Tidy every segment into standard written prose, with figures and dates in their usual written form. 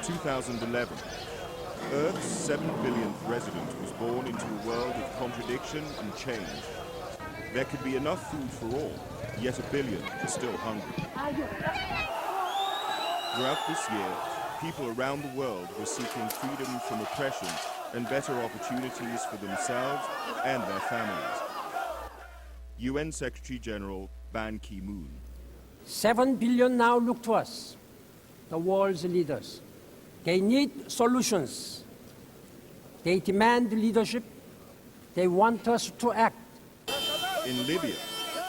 2011, Earth's 7 billionth resident was born into a world of contradiction and change. There could be enough food for all, yet 1 billion are still hungry. Throughout this year, people around the world were seeking freedom from oppression and better opportunities for themselves and their families. UN Secretary General Ban Ki-moon. 7 billion now look to us, the world's leaders. They need solutions. They demand leadership. They want us to act. In Libya,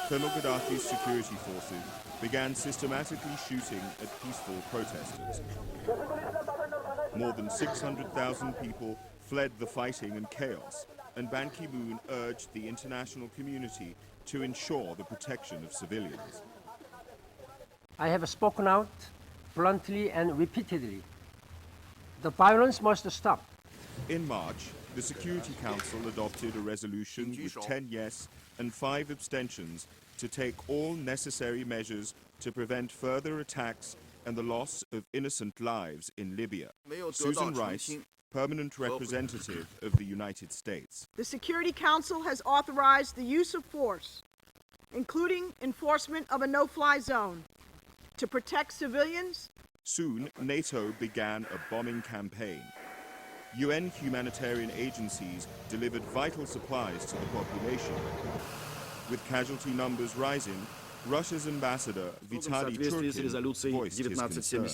Colonel Gaddafi's security forces began systematically shooting at peaceful protesters. More than 600,000 people fled the fighting and chaos, and Ban Ki-moon urged the international community to ensure the protection of civilians. I have spoken out bluntly and repeatedly. The violence must stop. In March, the Security Council adopted a resolution with 10 yes and 5 abstentions to take all necessary measures to prevent further attacks and the loss of innocent lives in Libya. Susan Rice, permanent representative of the United States. The Security Council has authorized the use of force, including enforcement of a no-fly zone, to protect civilians. Soon, NATO began a bombing campaign. UN humanitarian agencies delivered vital supplies to the population. With casualty numbers rising, Russia's ambassador Vitaly Churkin voiced his concern.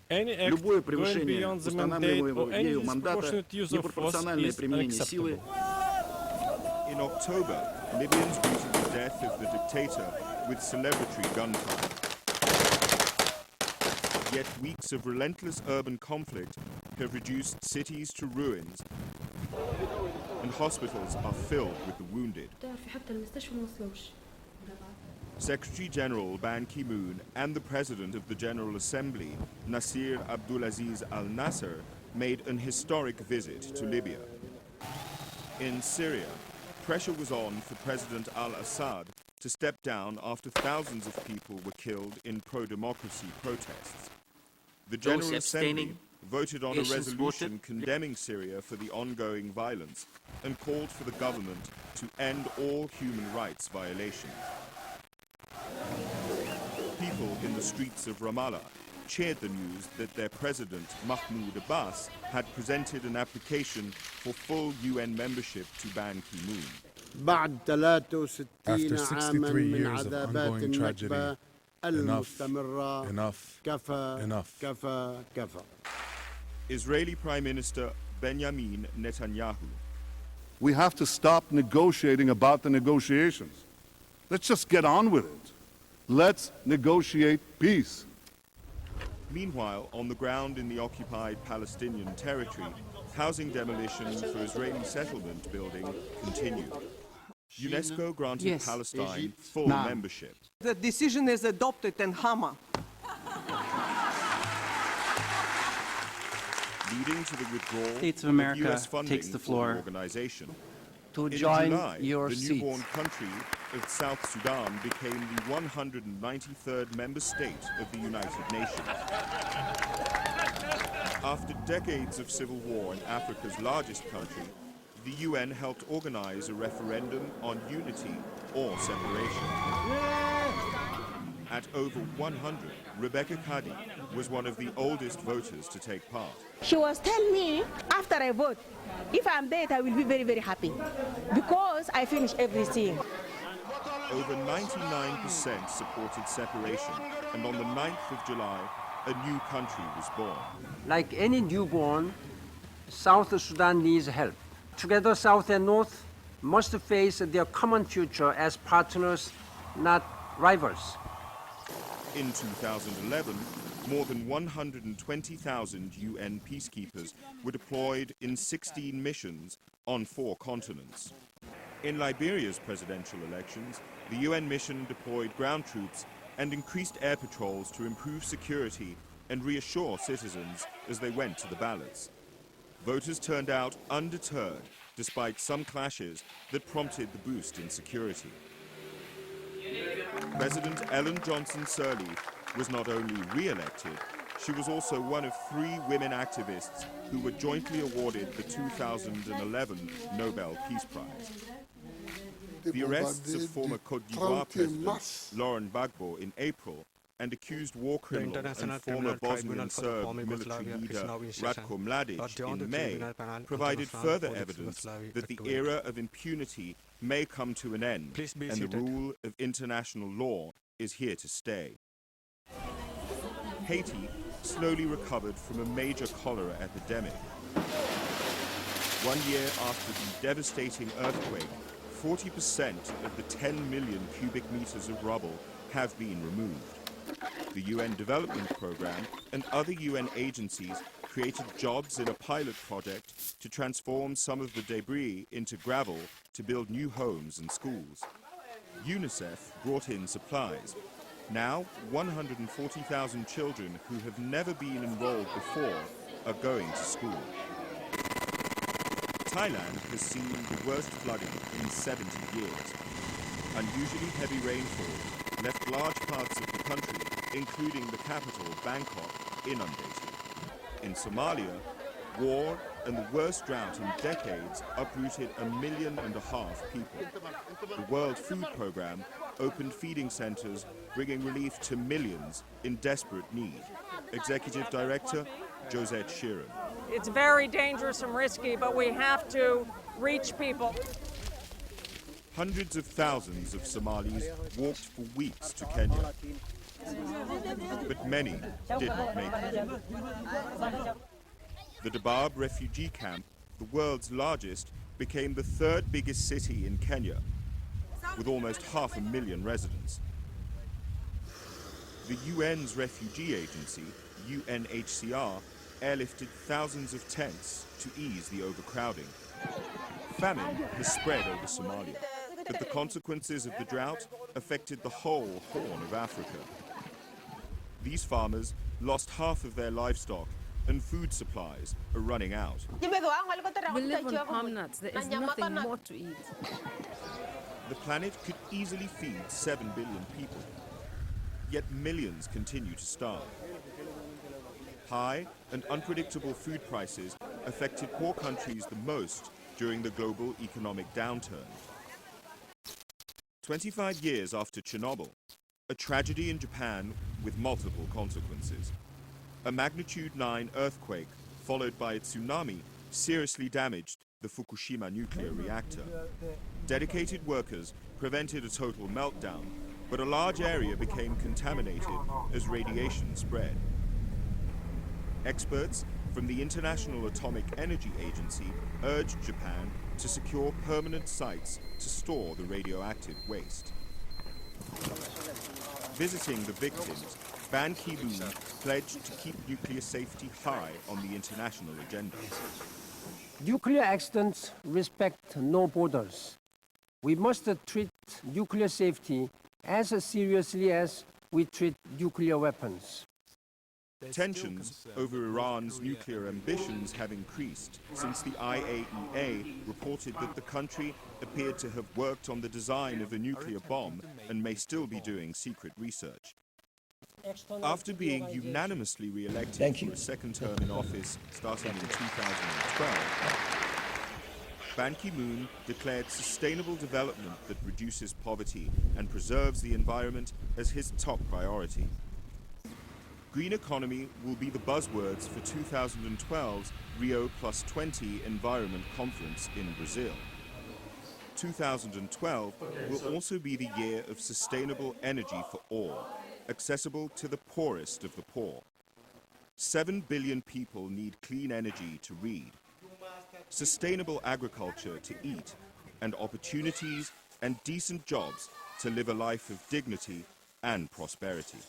Любое превышение устанавливаемого ею мандата, непропорциональное применение силы. In October, Libyans greeted the death of the dictator with celebratory gunfire. Yet weeks of relentless urban conflict have reduced cities to ruins, and hospitals are filled with the wounded. Secretary General Ban Ki-moon and the President of the General Assembly, Nasir Abdulaziz al-Nasser, made an historic visit to Libya. In Syria, pressure was on for President al-Assad to step down after thousands of people were killed in pro-democracy protests. The General Assembly voted on a resolution condemning Syria for the ongoing violence and called for the government to end all human rights violations. People in the streets of Ramallah cheered the news that their president, Mahmoud Abbas, had presented an application for full UN membership to Ban Ki-moon. After 63 years of ongoing tragedy, enough. Israeli Prime Minister Benjamin Netanyahu. We have to stop negotiating about the negotiations. Let's just get on with it. Let's negotiate peace. Meanwhile, on the ground in the occupied Palestinian territory, housing demolitions for Israeli settlement building continued. UNESCO granted Palestine full membership. The decision is adopted in Hama. Leading to the withdrawal States of America US funding takes the floor for the organization. to In join July, your the seats. newborn country of South Sudan became the 193rd member state of the United Nations. After decades of civil war in Africa's largest country, the UN helped organize a referendum on unity or separation. At over 100, Rebecca Kadi was one of the oldest voters to take part. She was telling me, after I vote, if I'm dead, I will be very, very happy, because I finished everything. Over 99% supported separation, and on the 9th of July, a new country was born. Like any newborn, South Sudan needs help. Together, South and North must face their common future as partners, not rivals. In 2011, more than 120,000 UN peacekeepers were deployed in 16 missions on 4 continents. In Liberia's presidential elections, the UN mission deployed ground troops and increased air patrols to improve security and reassure citizens as they went to the ballots. Voters turned out undeterred, despite some clashes that prompted the boost in security. President Ellen Johnson Sirleaf was not only re-elected, She was also one of 3 women activists who were jointly awarded the 2011 Nobel Peace Prize. The arrests of former Côte d'Ivoire President Laurent Gbagbo in April and accused war criminal and former Bosnian Serb military leader Ratko Mladic in May provided further evidence that the era of impunity may come to an end and the rule of international law is here to stay. Haiti slowly recovered from a major cholera epidemic. 1 year after the devastating earthquake, 40% of the 10 million cubic meters of rubble have been removed. The UN Development Programme and other UN agencies created jobs in a pilot project to transform some of the debris into gravel to build new homes and schools. UNICEF brought in supplies. Now, 140,000 children who have never been enrolled before are going to school. Thailand has seen the worst flooding in 70 years. Unusually heavy rainfall left large parts of the country, including the capital, Bangkok, inundated. In Somalia, war and the worst drought in decades uprooted 1.5 million people. The World Food Programme opened feeding centers, bringing relief to millions in desperate need. Executive Director, Josette Sheeran. It's very dangerous and risky, but we have to reach people. Hundreds of thousands of Somalis walked for weeks to Kenya, but many didn't make it. The Dadaab refugee camp, the world's largest, became the 3rd biggest city in Kenya, with almost 500,000 residents. The UN's refugee agency, UNHCR, airlifted thousands of tents to ease the overcrowding. Famine has spread over Somalia, but the consequences of the drought affected the whole Horn of Africa. These farmers lost half of their livestock and food supplies are running out. We live on palm nuts. There is nothing more to eat. The planet could easily feed 7 billion people, yet millions continue to starve. High and unpredictable food prices affected poor countries the most during the global economic downturn. 25 years after Chernobyl, a tragedy in Japan with multiple consequences. A magnitude 9 earthquake, followed by a tsunami, seriously damaged the Fukushima nuclear reactor. Dedicated workers prevented a total meltdown, but a large area became contaminated as radiation spread. Experts from the International Atomic Energy Agency urged Japan to secure permanent sites to store the radioactive waste. Visiting the victims, Ban Ki-moon pledged to keep nuclear safety high on the international agenda. Nuclear accidents respect no borders. We must treat nuclear safety as seriously as we treat nuclear weapons. Tensions over Iran's nuclear ambitions have increased since the IAEA reported that the country appeared to have worked on the design of a nuclear bomb and may still be doing secret research. After being unanimously re-elected for a second term in office starting in 2012, Ban Ki-moon declared sustainable development that reduces poverty and preserves the environment as his top priority. Green economy will be the buzzwords for 2012's Rio+20 Environment Conference in Brazil. 2012 will also be the year of sustainable energy for all, accessible to the poorest of the poor. 7 billion people need clean energy to read, sustainable agriculture to eat, and opportunities and decent jobs to live a life of dignity and prosperity.